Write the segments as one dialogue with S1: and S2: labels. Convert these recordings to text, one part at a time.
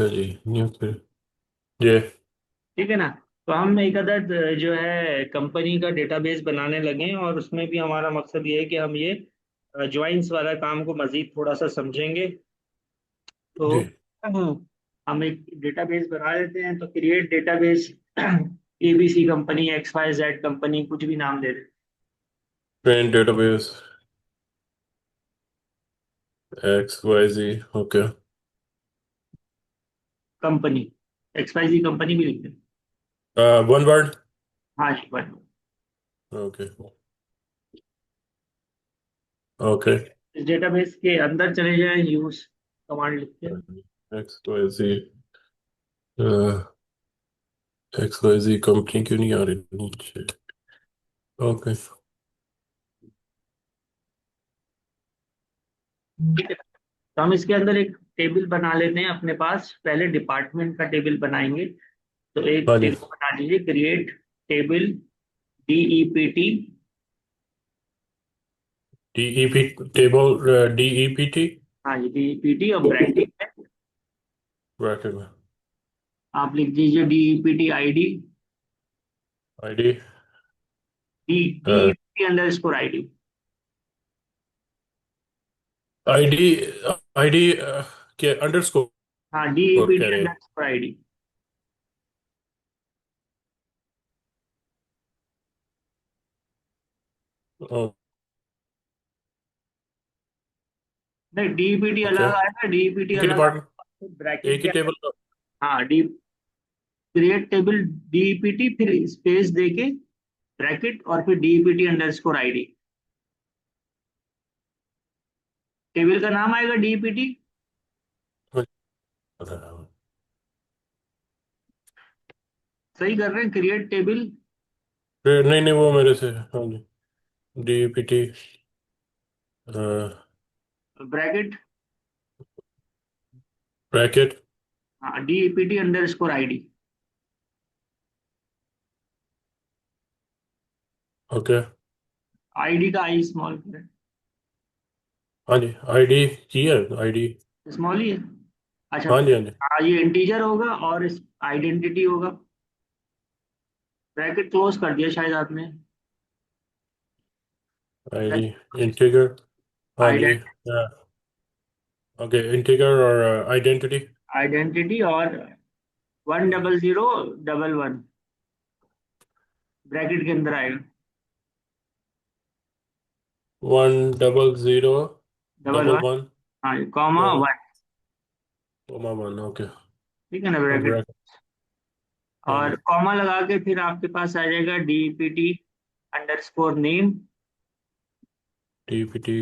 S1: जी new फिर जी।
S2: ठीक है ना। तो हम एक अदद जो है कंपनी का डेटाबेस बनाने लगे हैं, और उसमें भी हमारा मकसद ये है कि हम ये ज्वाइंस वाला काम को मजीद थोड़ा सा समझेंगे। तो
S1: जी
S2: हम एक डेटाबेस बना लेते हैं। तो create database ABC company, X Y Z company, कुछ भी नाम दे दें।
S1: Train database X Y G. Okay.
S2: Company, X Y G company भी लिख दें।
S1: One word.
S2: हाँ जी, बन।
S1: ओके। ओके।
S2: इस डेटाबेस के अंदर चले जाएं, यूज कमांड लिख के।
S1: एक्स वाई जी। एक्स वाई जी कंपनी क्यों नहीं आ रही नीचे? ओके।
S2: ठीक है। तो हम इसके अंदर एक टेबल बना लेते हैं अपने पास। पहले डिपार्टमेंट का टेबल बनाएंगे। तो एक
S1: हाँ जी।
S2: टेबल बना लीजिए, create table DEPT।
S1: DEP table. DEPT
S2: हाँ जी, DEPT, और ब्रैकेट में
S1: ब्रैकेट में
S2: आप लिख दीजिए DEPT ID।
S1: ID.
S2: DEPT_ID।
S1: ID ID के अंडरस्कोर
S2: हाँ,
S1: कह
S2: DEPT
S1: रहे
S2: अंडर ID।
S1: हैं?
S2: नहीं, DEPT
S1: ओके।
S2: अलग आएगा, DEPT
S1: एक ही
S2: अलग
S1: डिपार्टमेंट
S2: आएगा ब्रैकेट
S1: एक
S2: के
S1: ही
S2: अंदर।
S1: टेबल।
S2: हाँ, डी क्रिएट टेबल DEPT, फिर स्पेस देके ब्रैकेट, और फिर DEPT_ID। टेबल का नाम आएगा DEPT। सही कर रहे हैं, क्रिएट टेबल
S1: फिर नहीं नहीं वो मेरे से हाँ जी। DPT
S2: bracket.
S1: ब्रैकेट।
S2: हाँ, DEPT_ID।
S1: ओके।
S2: ID का आई स्मॉल करें।
S1: हाँ जी आईडी की है आईडी।
S2: स्मॉल ही है। अच्छा।
S1: हाँ जी हाँ जी।
S2: हाँ, ये इंटीजर होगा और इस आइडेंटिटी होगा। ब्रैकेट क्लोज कर दिया शायद आपने।
S1: ID integer. हाँ जी। ओके इंटीगर और आइडेंटिटी।
S2: आइडेंटिटी और 10011 ब्रैकेट के अंदर आएगा।
S1: 100
S2: डबल
S1: डबल
S2: वन
S1: वन
S2: हाँ, comma one.
S1: Comma one. Okay.
S2: ठीक है ना, ब्रैकेट।
S1: ब्रैकेट। हाँ जी।
S2: और कॉमा लगा के फिर आपके पास आ जाएगा DEPT_नेम।
S1: DPT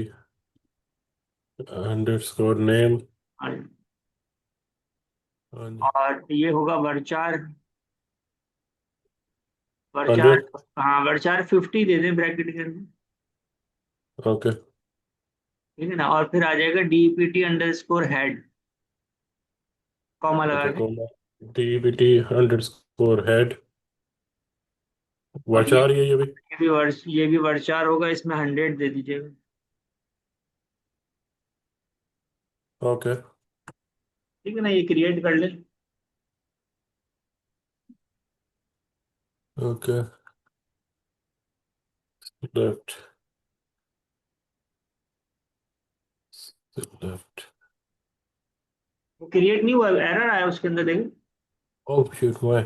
S1: underscore name. हाँ जी।
S2: और ये होगा वर्चार। वर्चार।
S1: 100।
S2: हाँ, वर्चार 50 दे दें ब्रैकेट के अंदर।
S1: ओके।
S2: ठीक है ना। और फिर आ जाएगा DEPT_हेड, कॉमा लगा
S1: ओके
S2: के।
S1: कॉमा डीपीटी अंडरस्कोर हेड
S2: और ये
S1: वाचार ये भी।
S2: ये भी वर्चार होगा, इसमें 100 दे दीजिएगा।
S1: ओके।
S2: ठीक है ना, ये क्रिएट कर ले।
S1: ओके। Left left.
S2: वो क्रिएट नहीं हुआ, एरर आया उसके अंदर, देखो।
S1: Oh shit my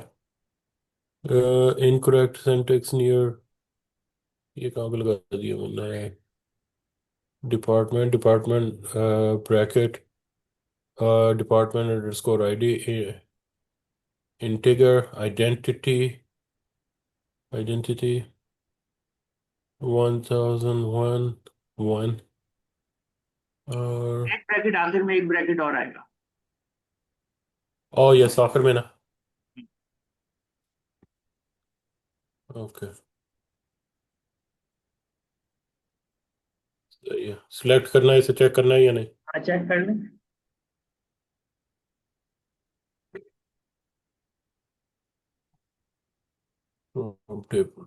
S1: incorrect syntax near. ये कहाँ पे लगा दिया मैंने? Department department bracket department underscore ID integer identity identity 1001 one और
S2: एक ब्रैकेट आखिर में, एक ब्रैकेट और आएगा।
S1: ओ यस आखिर में ना। ओके सही है सिलेक्ट करना है इसे चेक करना है या नहीं?
S2: हाँ, चेक कर लें।
S1: टेबल।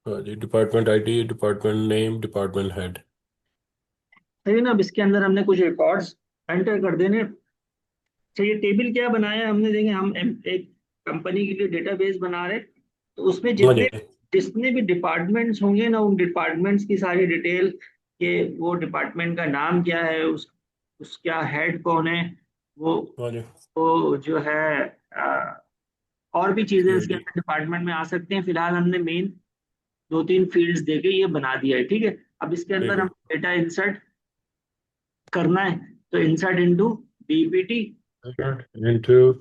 S1: हाँ जी department ID department name department head.
S2: सही है ना। अब इसके अंदर हमने कुछ रिकॉर्ड्स एंटर कर देने। तो ये टेबल क्या बनाया है हमने, देखें हम एक कंपनी के लिए डेटाबेस बना रहे, तो उसमें
S1: हाँ
S2: जितने
S1: जी।
S2: जितने भी डिपार्टमेंट्स होंगे ना, उन डिपार्टमेंट्स की सारी डिटेल, कि वो डिपार्टमेंट का नाम क्या है, उसका हेड कौन है, वो
S1: हाँ जी।
S2: वो जो है, और भी चीजें इसके
S1: सीएलडी।
S2: अंदर डिपार्टमेंट में आ सकती हैं। फिलहाल हमने मेन दो तीन फील्ड्स देके ये बना दिया है, ठीक है। अब इसके
S1: ठीक
S2: अंदर
S1: है।
S2: हम डेटा इंसर्ट करना है, तो insert into BPT.
S1: Into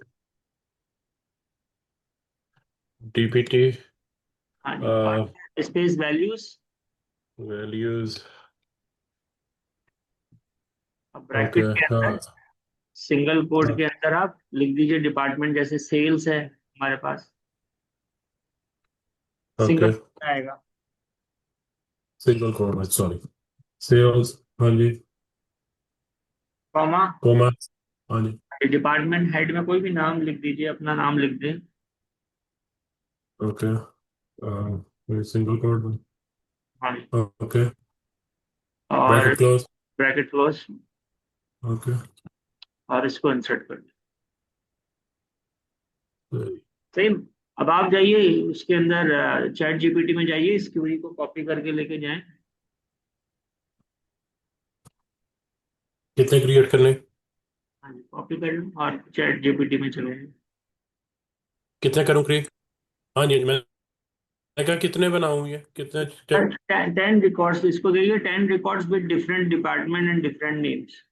S1: DPT.
S2: हाँ जी, और स्पेस वैल्यूज।
S1: वैल्यूज।
S2: अब
S1: ओके।
S2: ब्रैकेट के
S1: हाँ।
S2: अंदर, सिंगल कोड
S1: हाँ।
S2: के अंदर आप लिख दीजिए डिपार्टमेंट, जैसे सेल्स है हमारे पास, सिंगल
S1: ओके।
S2: आएगा।
S1: Single code, sorry. सेल्स। हाँ जी।
S2: Comma,
S1: comma. हाँ जी।
S2: डिपार्टमेंट हेड में कोई भी नाम लिख दीजिए, अपना नाम लिख दें।
S1: ओके। Single code.
S2: हाँ जी।
S1: ओके।
S2: और
S1: bracket close.
S2: Bracket close,
S1: okay.
S2: और इसको इंसर्ट कर दें। सेम। अब आप जाइए उसके अंदर, चैट जीपीटी में जाइए, इस क्वेरी को कॉपी करके लेके जाएं।
S1: कितने क्रिएट करने?
S2: हाँ जी, कॉपी कर लो और चैट जीपीटी में चले जाएं।
S1: कितने करूँ क्रिएट? हाँ जी, मैंने कहा कितने बनाऊँ, ये कितने?
S2: 10 रिकॉर्ड्स, इसको कहिए 10 records with different department and different names.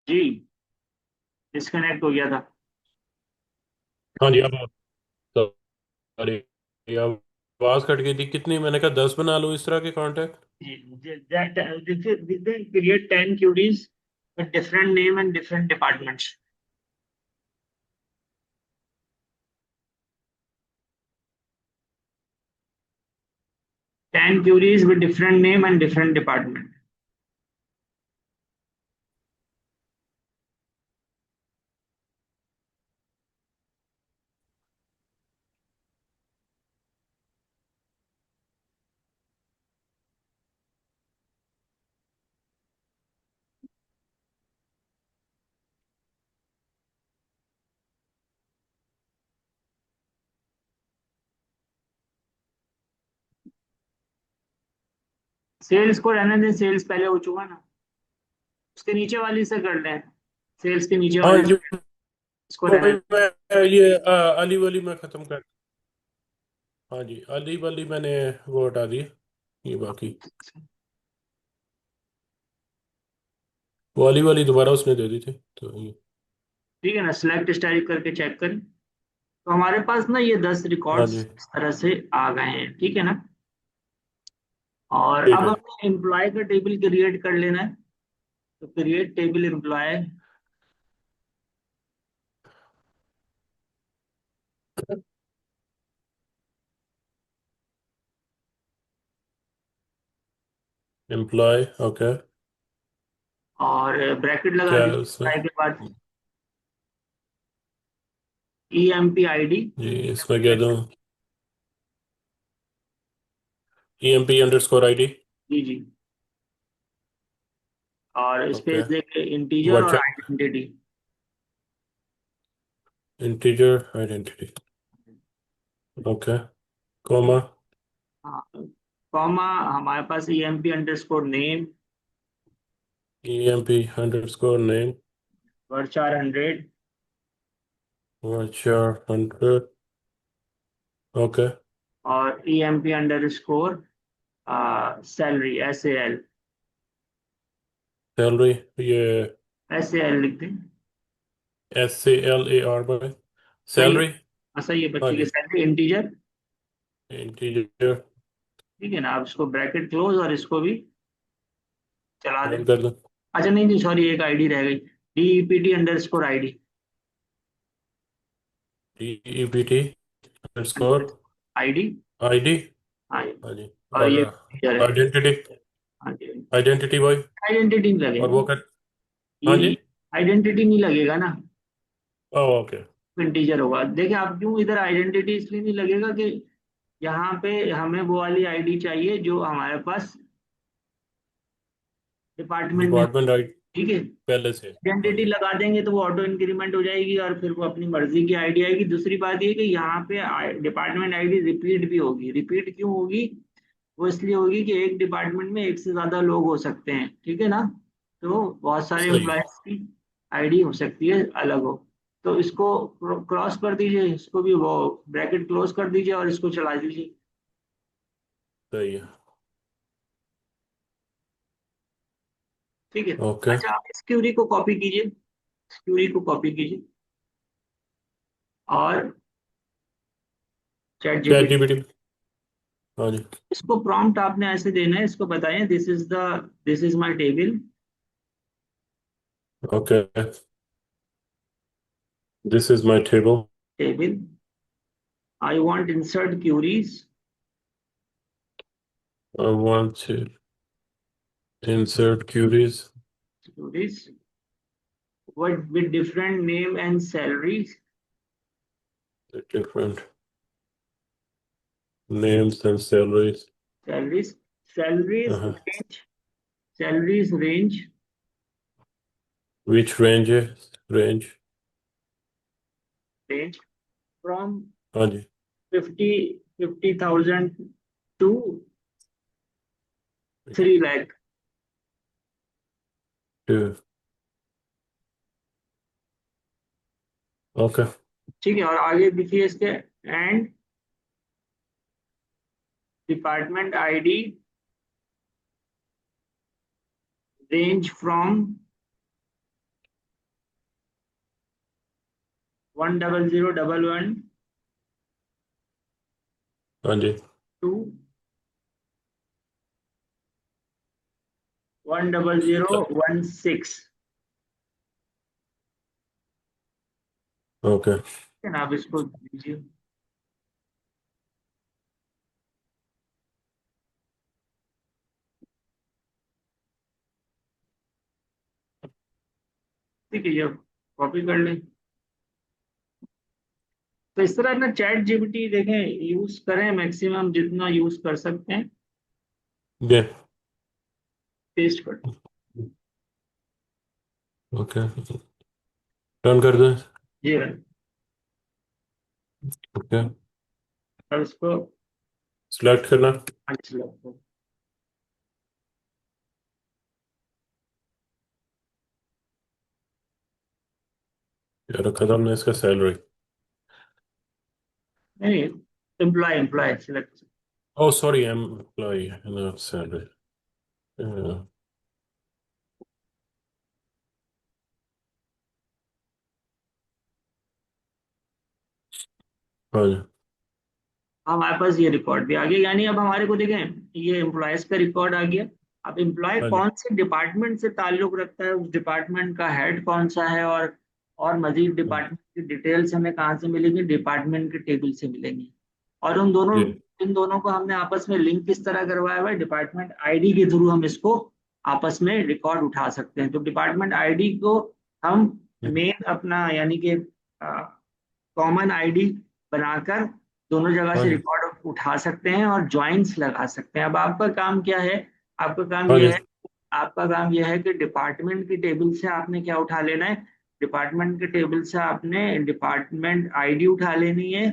S2: जी, डिस्कनेक्ट हो गया था।
S1: हाँ जी, अब सॉरी, आवाज कट गई थी। कितनी? मैंने कहा 10 बना लो इस तरह के contact.
S2: Create 10 queries with different name and different departments. 10 queries with different name and different department. Sales को रहने दें, सेल्स पहले हो चुका ना। उसके नीचे वाली से कर लें, सेल्स के नीचे
S1: हाँ
S2: वाले
S1: जी,
S2: से इसको
S1: वो
S2: रहने
S1: भी
S2: दें।
S1: मैं ये अली वली में खत्म कर। हाँ जी, अली वली मैंने वो हटा दी। ये बाकी वो अली वाली दोबारा उसने दे दी थी, तो ये।
S2: ठीक है ना, सिलेक्ट स्टाइल करके चेक करें, तो हमारे पास ना ये 10
S1: हाँ
S2: रिकॉर्ड्स
S1: जी।
S2: इस तरह से आ गए हैं, ठीक है ना। और
S1: ठीक
S2: अब
S1: है।
S2: हमें एम्प्लॉय का टेबल क्रिएट कर लेना है, तो create table employ.
S1: Employ. Okay.
S2: और ब्रैकेट लगा
S1: क्या है उसमें?
S2: दीजिए के बाद E M P I D.
S1: जी, इसमें क्या दूँ? EMP_ID।
S2: जी जी। और
S1: ओके।
S2: स्पेस देके इंटीजर और
S1: WhatsApp.
S2: Identity.
S1: Integer identity. Okay. Comma.
S2: हाँ, कॉमा, हमारे पास E M P underscore name,
S1: EMP_name।
S2: Varchar 100,
S1: WhatsApp 100। Okay.
S2: और E M P underscore salary, SAL।
S1: Salary. ये
S2: SAL लिख दें।
S1: SALAR।
S2: सही है।
S1: सैलरी।
S2: सही है,
S1: हाँ
S2: बच्चे की
S1: जी।
S2: Salary integer.
S1: इंटीजर।
S2: ठीक है ना, आप इसको ब्रैकेट क्लोज और इसको भी चला दें।
S1: बंद कर दो।
S2: अच्छा नहीं नहीं सॉरी, एक आईडी रह गई, DEPT_ID।
S1: DEPT underscore
S2: ID.
S1: ID।
S2: हाँ,
S1: हाँ जी।
S2: और
S1: और
S2: ये फीचर है।
S1: आइडेंटिटी।
S2: हाँ जी।
S1: Identity boy.
S2: आइडेंटिटी नहीं
S1: और
S2: लगेगा।
S1: वो कर। हाँ जी।
S2: ये आइडेंटिटी नहीं लगेगा ना,
S1: ओके।
S2: इंटीजर होगा। देखिए आप क्यों इधर आइडेंटिटी इसलिए नहीं लगेगा कि यहाँ पे हमें वो वाली आईडी चाहिए जो हमारे पास डिपार्टमेंट में।
S1: डिपार्टमेंट आई
S2: ठीक है,
S1: पहले से। हाँ
S2: आइडेंटिटी
S1: जी।
S2: लगा देंगे तो वो ऑटो इंक्रीमेंट हो जाएगी और फिर वो अपनी मर्जी की आईडी आएगी। दूसरी बात ये कि यहाँ पे डिपार्टमेंट आईडी रिपीट भी होगी। रिपीट क्यों होगी? वो इसलिए होगी कि एक डिपार्टमेंट में एक से ज्यादा लोग हो सकते हैं, ठीक है ना। तो बहुत सारे
S1: सही है।
S2: एम्प्लॉयज की आईडी हो सकती है अलग हो। तो इसको क्रॉस कर दीजिए, इसको भी वो ब्रैकेट क्लोज कर दीजिए और इसको चला दीजिए।
S1: सही है।
S2: ठीक है।
S1: ओके।
S2: अच्छा, आप इस क्यूरी को कॉपी कीजिए, इस क्यूरी को कॉपी कीजिए और चैट
S1: चैट
S2: जीपीटी,
S1: जीपीटी। हाँ जी।
S2: इसको प्रॉम्प्ट आपने ऐसे देना है, इसको बताएं this is my table.
S1: Okay. This is my table.
S2: Table, I want insert queries,
S1: I want to insert queries
S2: queries with different name and salaries.
S1: with different names and salaries.
S2: Salaries, salaries
S1: Uh-huh.
S2: range, salaries
S1: Which range?
S2: range from
S1: हाँ जी।
S2: 50,000 to 3 lakh।
S1: Two. Okay.
S2: ठीक है, और आगे देखिए इसके and department ID range from 10011
S1: हाँ जी।
S2: To 10016।
S1: Okay.
S2: है ना, आप इसको दीजिए। ठीक है, ये कॉपी कर लें। तो इस तरह ना चैट जीपीटी देखें, यूज करें मैक्सिमम जितना यूज कर सकते हैं।
S1: ये।
S2: पेस्ट कर।
S1: ओके। रन कर दो।
S2: जी रन।
S1: ओके।
S2: और इसको
S1: सिलेक्ट करना।
S2: अच्छा लगता है।
S1: यार रखा था हमने इसका सैलरी।
S2: नहीं, employ select.
S1: Oh sorry employ not salary. हाँ जी।
S2: हमारे पास ये रिकॉर्ड भी आ गया, यानी अब हमारे को देखें ये एम्प्लॉयज का रिकॉर्ड आ गया। अब एम्प्लॉय
S1: हाँ जी।
S2: कौन से डिपार्टमेंट से ताल्लुक रखता है, उस डिपार्टमेंट का हेड कौन सा है, और मजीद
S1: हाँ
S2: डिपार्टमेंट की डिटेल्स हमें कहाँ से मिलेंगी, डिपार्टमेंट के टेबल से मिलेंगी। और उन दोनों,
S1: जी।
S2: इन दोनों को हमने आपस में लिंक किस तरह करवाया हुआ है, डिपार्टमेंट आईडी के थ्रू हम इसको आपस में रिकॉर्ड उठा सकते हैं। तो डिपार्टमेंट आईडी को हम मेन अपना यानी कि कॉमन आईडी बनाकर दोनों जगह
S1: हाँ
S2: से
S1: जी।
S2: रिकॉर्ड उठा सकते हैं और ज्वाइंट्स लगा सकते हैं। अब आपका काम क्या है? आपका काम
S1: हाँ जी।
S2: यह है आपका काम यह है कि डिपार्टमेंट की टेबल से आपने क्या उठा लेना है, डिपार्टमेंट के टेबल से आपने डिपार्टमेंट आईडी उठा लेनी है,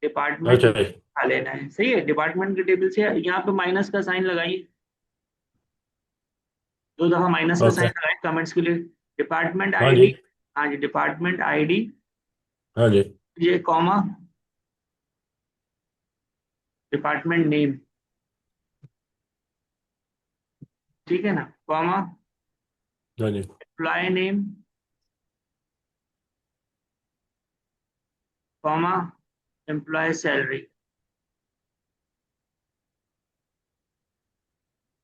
S2: डिपार्टमेंट
S1: अच्छा जी।
S2: उठा लेना है। सही है, डिपार्टमेंट के टेबल से यहाँ पे माइनस का साइन लगाइए, 2 दफा माइनस का साइन
S1: ओके।
S2: लगाए कमेंट्स के लिए। डिपार्टमेंट
S1: हाँ जी।
S2: आईडी, हाँ जी, डिपार्टमेंट आईडी,
S1: हाँ जी।
S2: ये कॉमा, डिपार्टमेंट नेम, ठीक है ना, कॉमा,
S1: हाँ जी।
S2: Employ name, comma, employ salary.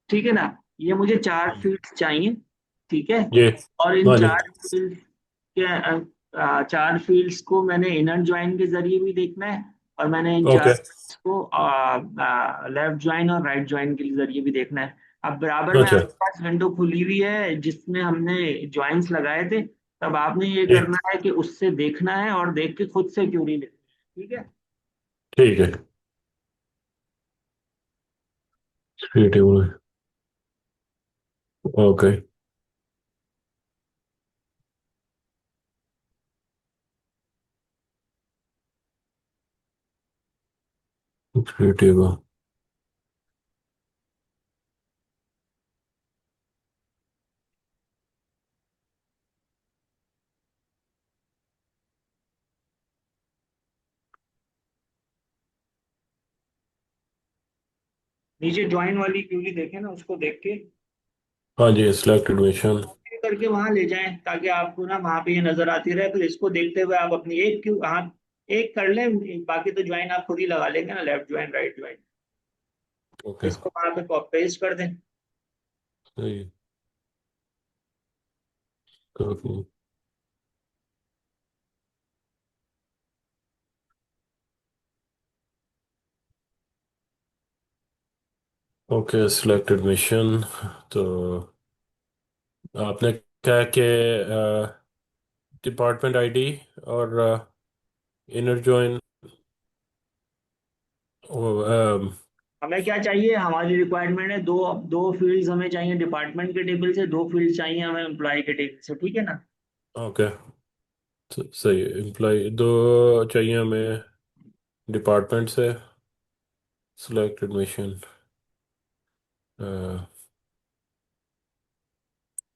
S2: ठीक है ना। ये मुझे 4 फील्ड्स चाहिए। ठीक है।
S1: जी।
S2: और इन
S1: हाँ जी।
S2: 4 फील्ड के 4 फील्ड्स को मैंने इनर ज्वाइन के जरिए भी देखना है, और मैंने इन चार
S1: ओके।
S2: fields को लेफ्ट ज्वाइन और राइट ज्वाइन के जरिए भी देखना है। अब बराबर में
S1: अच्छा।
S2: आपके पास विंडो खुली हुई है जिसमें हमने ज्वाइंस लगाए थे। तब आपने ये
S1: जी।
S2: करना है कि उससे देखना है और देख के खुद से क्यूरी लिखनी है। ठीक है।
S1: ठीक है। Three table. Okay. Three table.
S2: नीचे ज्वाइन वाली क्यूरी देखें ना, उसको देख के
S1: हाँ जी, सिलेक्ट एडमिशन।
S2: कॉपी करके वहां ले जाएं, ताकि आपको ना वहां पे ये नजर आती रहे। फिर इसको देखते हुए आप अपनी एक क्यू हाँ एक कर लें, बाकी तो ज्वाइन आप खुद ही लगा लेंगे ना, left join right join.
S1: Okay.
S2: इसको वहां पे कॉपी पेस्ट कर दें।
S1: सही। कॉपी। Okay, select admission. तो आपने क्या कि डिपार्टमेंट आईडी और इनर जॉइन।
S2: हमें क्या चाहिए, हमारी रिक्वायरमेंट है दो। दो फील्ड्स हमें चाहिए डिपार्टमेंट के टेबल से, दो फील्ड चाहिए हमें एम्प्लॉय के टेबल से। ठीक है ना।
S1: ओके। सही है, एम्प्लॉय दो चाहिए हमें डिपार्टमेंट से। Select admission.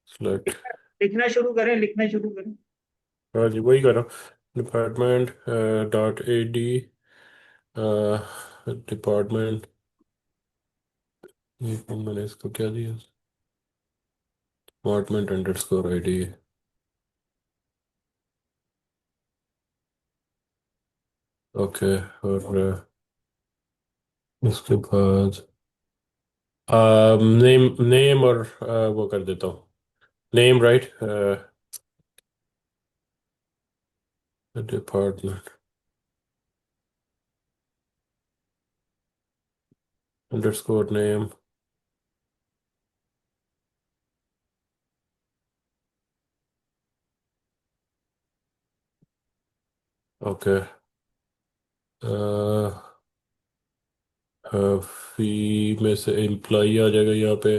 S1: सिलेक्ट।
S2: लिखना शुरू करें, लिखना शुरू करें।
S1: हाँ जी, वही कर रहा हूँ। Department dot A D. Department. मैंने इसको क्या दिया? Department underscore I D. Okay. और उसके बाद नेम नेम और वो कर देता हूँ। Name right. Department underscore name. Okay. फी में से एम्प्लॉई आ जाएगा यहाँ पे।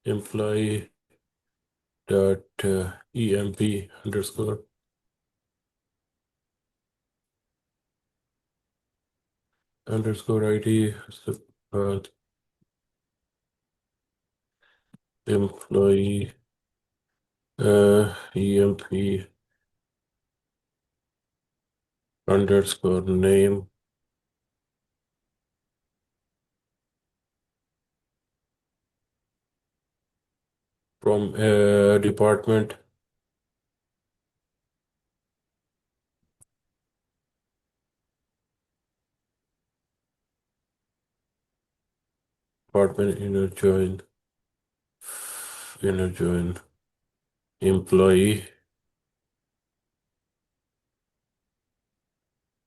S1: Employee dot E M P underscore underscore I D. उसके बाद employee E M P underscore name from department. Department inner join employee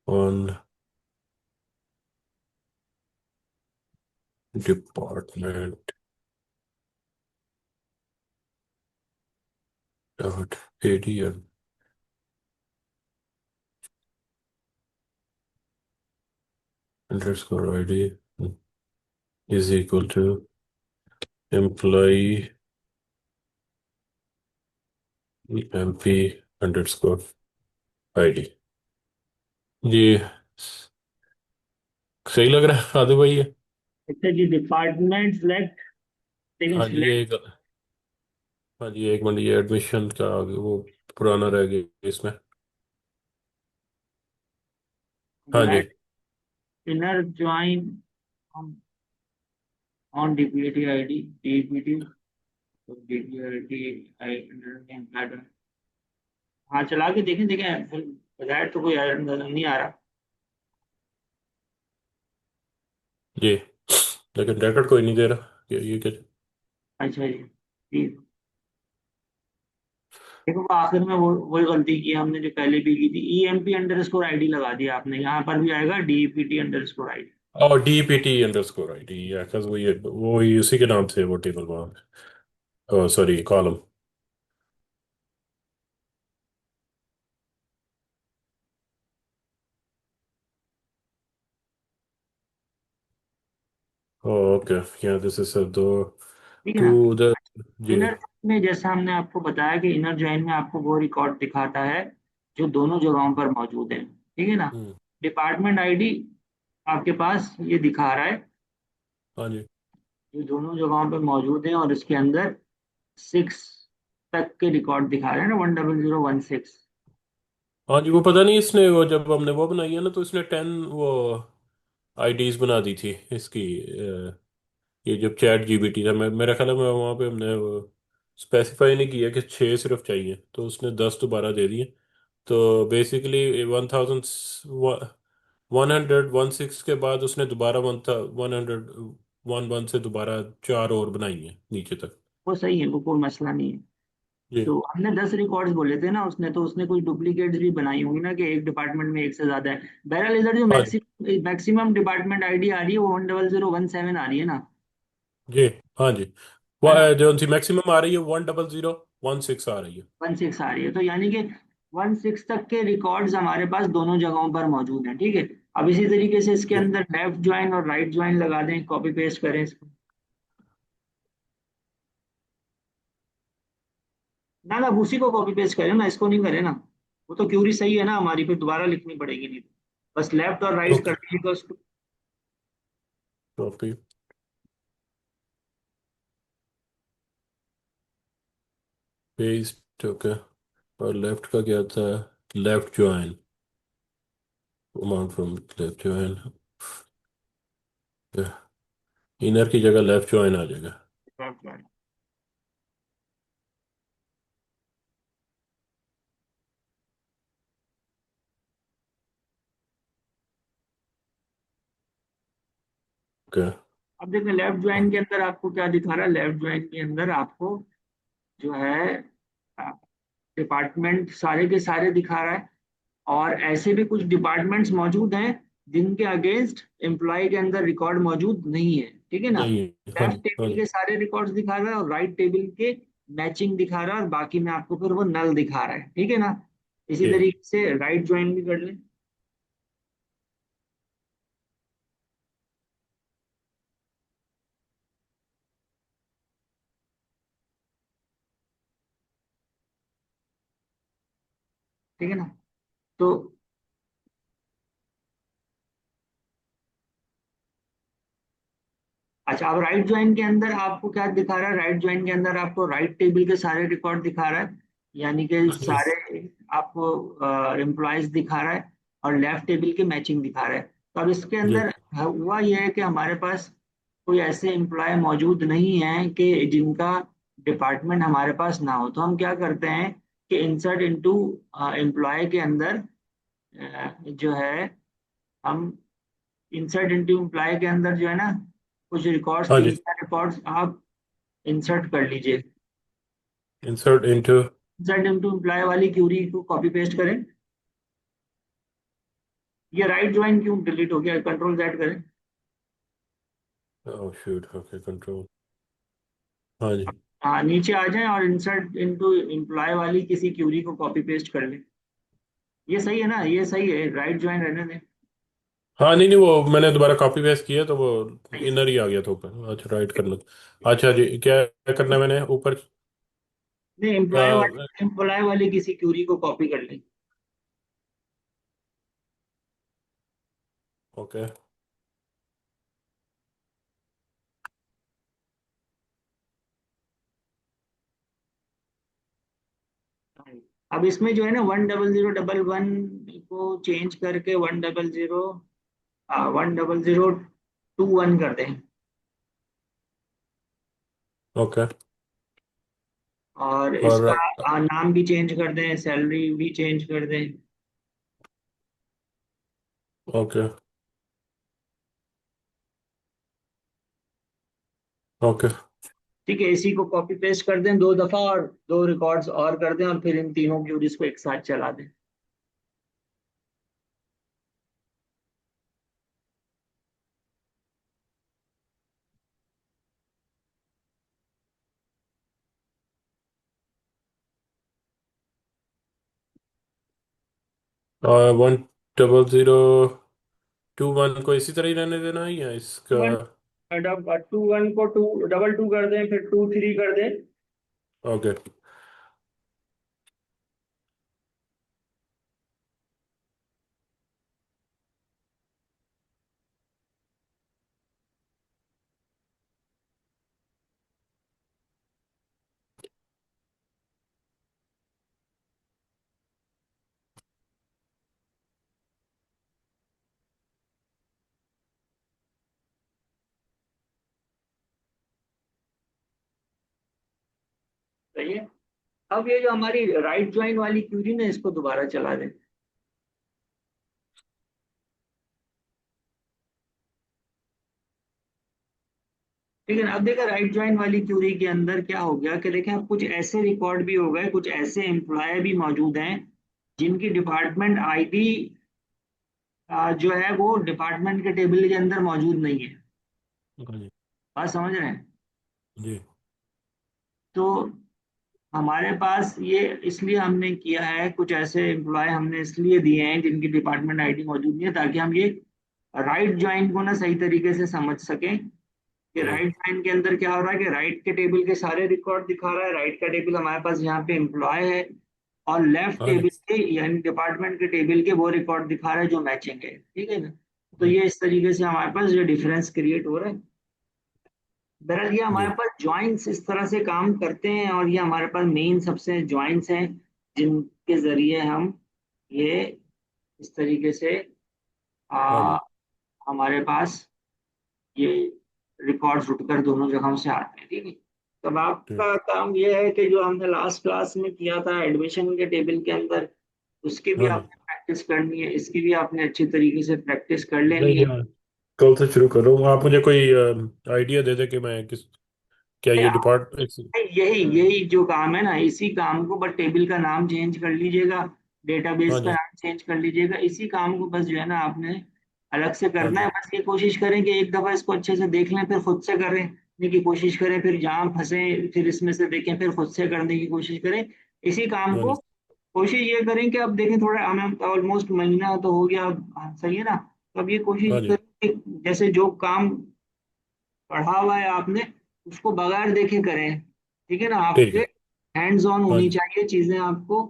S1: on department dot ADN underscore I D is equal to employee M P underscore I D. जी। सही लग रहा है आदि भाई ये?
S2: अच्छा जी, डिपार्टमेंट सिलेक्ट, लेकिन
S1: हाँ जी, ये
S2: सिलेक्ट
S1: एक। हाँ जी, एक मिनट, ये एडमिशन का वो पुराना रह गया इसमें। हाँ जी।
S2: Inner join on DPT ID DPT DPT I. हाँ चला के देखें देखें, बजाय तो कोई एरर नजर नहीं आ रहा।
S1: जी, लेकिन रिकॉर्ड कोई नहीं दे रहा। ये क्या?
S2: अच्छा जी, ठीक। देखो वो आखिर में वो वही गलती की हमने जो पहले भी की थी, EMP_ID लगा दिया आपने, यहाँ पर भी आएगा DEPT_ID।
S1: और DPT_ID है, cause वो ही उसी के नाम से वो टेबल वहाँ। Sorry, column. ओके, या दिस इज दो
S2: ठीक है
S1: टू
S2: ना।
S1: द। जी।
S2: इनर में जैसा हमने आपको बताया कि इनर जॉइन में आपको वो रिकॉर्ड दिखाता है जो दोनों जगहों पर मौजूद है, ठीक है ना।
S1: हम्म।
S2: डिपार्टमेंट ID आपके पास ये दिखा रहा है,
S1: हाँ जी।
S2: जो दोनों जगहों पर मौजूद है, और इसके अंदर 6 तक के रिकॉर्ड दिखा रहे हैं ना, 10016।
S1: हाँ जी, वो पता नहीं, इसने वो जब हमने वो बनाई है ना, तो इसने 10 वो आईडीज बना दी थी इसकी। ये जब ChatGPT था, मेरा ख्याल है वहाँ पे हमने वो स्पेसिफाई नहीं किया कि 6 सिर्फ चाहिए, तो उसने 10 दोबारा दे दिए। तो बेसिकली 1116 के बाद उसने दोबारा 111 से दोबारा 4 और बनाई है नीचे तक।
S2: वो सही है, वो कोई मसला नहीं है।
S1: जी।
S2: तो हमने 10 रिकॉर्ड्स बोले थे ना उसने, तो उसने कुछ डुप्लीकेट्स भी बनाई होंगी ना, कि एक डिपार्टमेंट में एक से ज्यादा है। बहरहाल इधर जो
S1: हाँ जी।
S2: मैक्सिमम डिपार्टमेंट ID आ रही है वो 10017 आ रही है ना।
S1: जी। हाँ जी।
S2: है ना,
S1: जो सी मैक्सिमम आ रही है 10016 आ रही है।
S2: 16 आ रही है, तो यानी कि 16 तक के रिकॉर्ड्स हमारे पास दोनों जगहों पर मौजूद हैं, ठीक है। अब इसी तरीके से इसके
S1: जी।
S2: अंदर लेफ्ट ज्वाइन और राइट ज्वाइन लगा दें, कॉपी पेस्ट करें इसको। ना ना, उसी को कॉपी पेस्ट करें ना, इसको नहीं करें ना। वो तो क्यूरी सही है ना हमारी, फिर दोबारा लिखनी पड़ेगी नहीं तो। बस लेफ्ट और राइट कर
S1: ओके।
S2: दीजिएगा उसको।
S1: Copy paste. ओके। और लेफ्ट का क्या था? Left join, amount from left join. Inner की जगह लेफ्ट ज्वाइन आ जाएगा।
S2: Left join.
S1: ओके।
S2: अब देखिए लेफ्ट ज्वाइन के अंदर आपको क्या दिखा रहा है, लेफ्ट ज्वाइन के अंदर आपको जो है डिपार्टमेंट सारे के सारे दिखा रहा है। और ऐसे भी कुछ डिपार्टमेंट्स मौजूद हैं जिनके अगेंस्ट एम्प्लॉय के अंदर रिकॉर्ड मौजूद नहीं है, ठीक है ना।
S1: नहीं है। हाँ
S2: लेफ्ट
S1: जी। हाँ
S2: टेबल
S1: जी।
S2: के सारे रिकॉर्ड्स दिखा रहा है और राइट टेबल के मैचिंग दिखा रहा है, और बाकी में आपको फिर वो नल दिखा रहा है, ठीक है ना। इसी
S1: जी।
S2: तरीके से राइट ज्वाइन भी कर लें। ठीक है ना। तो अच्छा, अब राइट ज्वाइन के अंदर आपको क्या दिखा रहा है, राइट ज्वाइन के अंदर आपको राइट टेबल के सारे रिकॉर्ड दिखा रहा है, यानी कि
S1: हाँ जी।
S2: सारे आपको एम्प्लॉयज दिखा रहा है, और लेफ्ट टेबल की मैचिंग दिखा रहा है। तो अब इसके
S1: जी।
S2: अंदर हुआ यह है कि हमारे पास कोई ऐसे एम्प्लॉय मौजूद नहीं है कि जिनका डिपार्टमेंट हमारे पास ना हो। तो हम क्या करते हैं कि इंसर्ट इनटू एम्प्लॉय के अंदर जो है, हम इंसर्ट इनटू एम्प्लॉय के अंदर जो है ना, कुछ रिकॉर्ड्स,
S1: हाँ जी।
S2: 3 4 रिकॉर्ड्स आप इंसर्ट कर लीजिए।
S1: Insert into.
S2: Insert into employ वाली क्यूरी को कॉपी पेस्ट करें। ये राइट ज्वाइन क्यों डिलीट हो गया, Ctrl Z करें।
S1: ओह शूट, ओके, कंट्रोल। हाँ जी।
S2: हाँ, नीचे आ जाएं और इंसर्ट इनटू एम्प्लॉय वाली किसी क्यूरी को कॉपी पेस्ट कर लें। ये सही है ना, ये सही है, राइट ज्वाइन रहने दें।
S1: हाँ, नहीं नहीं, वो मैंने दोबारा कॉपी पेस्ट किया तो वो
S2: सही है,
S1: इनर ही आ गया था ऊपर। अच्छा, राइट करना। अच्छा जी, क्या क्या करना है मैंने ऊपर?
S2: नहीं, एम्प्लॉय वाली किसी क्यूरी को कॉपी कर लें।
S1: ओके।
S2: अब इसमें जो है ना 10011 को चेंज करके 10021 कर दें।
S1: ओके।
S2: और
S1: और
S2: इसका नाम भी चेंज कर दें, सैलरी भी चेंज कर दें।
S1: ओके। ओके।
S2: ठीक है, इसी को कॉपी पेस्ट कर दें 2 दफा, और 2 रिकॉर्ड्स और कर दें, और फिर इन तीनों क्यूरीज को एक साथ चला दें।
S1: 1002 को इसी तरह ही रहने देना है या इसका?
S2: 2 1 को 2 2 कर दें, फिर 2 3 कर दें।
S1: ओके।
S2: सही है। अब ये जो हमारी राइट ज्वाइन वाली क्यूरी ना, इसको दोबारा चला दें। ठीक है ना, अब देखा राइट ज्वाइन वाली क्यूरी के अंदर क्या हो गया कि देखें, अब कुछ ऐसे रिकॉर्ड भी हो गए, कुछ ऐसे एम्प्लॉय भी मौजूद हैं जिनकी डिपार्टमेंट आईडी जो है वो डिपार्टमेंट के टेबल के अंदर मौजूद नहीं है।
S1: हाँ जी।
S2: बात समझ रहे हैं?
S1: जी।
S2: तो हमारे पास ये इसलिए हमने किया है, कुछ ऐसे एम्प्लॉय हमने इसलिए दिए हैं जिनकी डिपार्टमेंट आईडी मौजूद नहीं है, ताकि हम ये राइट ज्वाइन को ना सही तरीके से समझ सकें कि
S1: जी।
S2: राइट ज्वाइन के अंदर क्या हो रहा है, कि राइट के टेबल के सारे रिकॉर्ड दिखा रहा है, राइट का टेबल हमारे पास यहाँ पे एम्प्लॉय है, और लेफ्ट
S1: हाँ जी।
S2: टेबल के यानी डिपार्टमेंट के टेबल के वो रिकॉर्ड दिखा रहा है जो मैचिंग है। ठीक है ना? तो
S1: जी।
S2: ये इस तरीके से हमारे पास जो डिफरेंस क्रिएट हो रहा है। बहरहाल ये हमारे
S1: जी।
S2: पास ज्वाइंट्स इस तरह से काम करते हैं, और ये हमारे पास मेन सबसे ज्वाइंट्स हैं जिनके जरिए हम ये इस तरीके से
S1: हाँ
S2: आ,
S1: जी।
S2: हमारे पास ये रिकॉर्ड्स उठकर दोनों जगहों से आते हैं। ठीक है। तब
S1: जी।
S2: आपका काम ये है कि जो हमने लास्ट क्लास में किया था एडमिशन के टेबल के अंदर, उसकी भी
S1: हाँ जी।
S2: आपने प्रैक्टिस करनी है, इसकी भी आपने अच्छी तरीके से प्रैक्टिस कर लेनी
S1: नहीं
S2: है।
S1: यार, कल से शुरू करो। आप मुझे कोई आइडिया दे दे कि मैं किस, क्या ये डिपार्ट
S2: यही यही जो काम है ना, इसी काम को, बट टेबल का नाम चेंज कर लीजिएगा, डेटाबेस
S1: हाँ
S2: का
S1: जी।
S2: नाम चेंज कर लीजिएगा, इसी काम को बस जो है ना आपने अलग से
S1: हाँ
S2: करना है।
S1: जी।
S2: बस ये कोशिश करें कि एक दफा इसको अच्छे से देख लें, फिर खुद से करें। नहीं कि कोशिश करें फिर जहाँ फंसे फिर इसमें से देखें, फिर खुद से करने की कोशिश करें इसी काम
S1: हाँ
S2: को।
S1: जी।
S2: कोशिश ये करें कि अब देखें, थोड़ा हमें ऑलमोस्ट महीना तो हो गया अब, हाँ, सही है ना? तो अब ये कोशिश
S1: हाँ जी।
S2: करें कि जैसे जो काम पढ़ा हुआ है आपने, उसको बगैर देखे करें। ठीक है ना?
S1: ठीक
S2: आपके
S1: है।
S2: हैंड्स ऑन
S1: हाँ
S2: होनी
S1: जी।
S2: चाहिए चीजें आपको,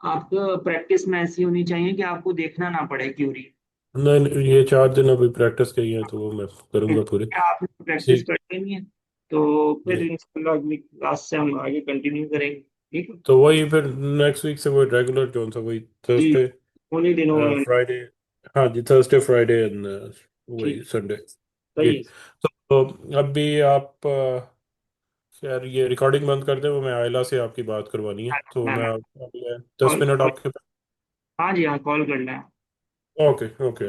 S2: आपको प्रैक्टिस में ऐसी होनी चाहिए कि आपको देखना ना पड़े क्यूरी।
S1: नहीं नहीं, ये 4 दिन अभी प्रैक्टिस की है तो वो मैं करूँगा पूरी।
S2: आपने प्रैक्टिस
S1: ठीक।
S2: कर लेनी है, तो फिर
S1: जी।
S2: इंशाल्लाह अगली क्लास से हम आगे कंटिन्यू करेंगे। ठीक है
S1: तो वही फिर नेक्स्ट वीक से वही रेगुलर जोन सा वही
S2: जी,
S1: थर्सडे
S2: उन्हीं दिनों में।
S1: फ्राइडे। हाँ जी, थर्सडे फ्राइडे एंड
S2: ठीक,
S1: वही संडे। जी।
S2: सही है।
S1: तो अभी आप यार ये रिकॉर्डिंग बंद कर दे, वो मैं आयला से आपकी बात करवानी है तो
S2: ना
S1: मैं
S2: ना,
S1: अभी
S2: कॉल
S1: 10 मिनट
S2: कॉल,
S1: आपके पास।
S2: हाँ जी हाँ, कॉल करना है।
S1: ओके। ओके।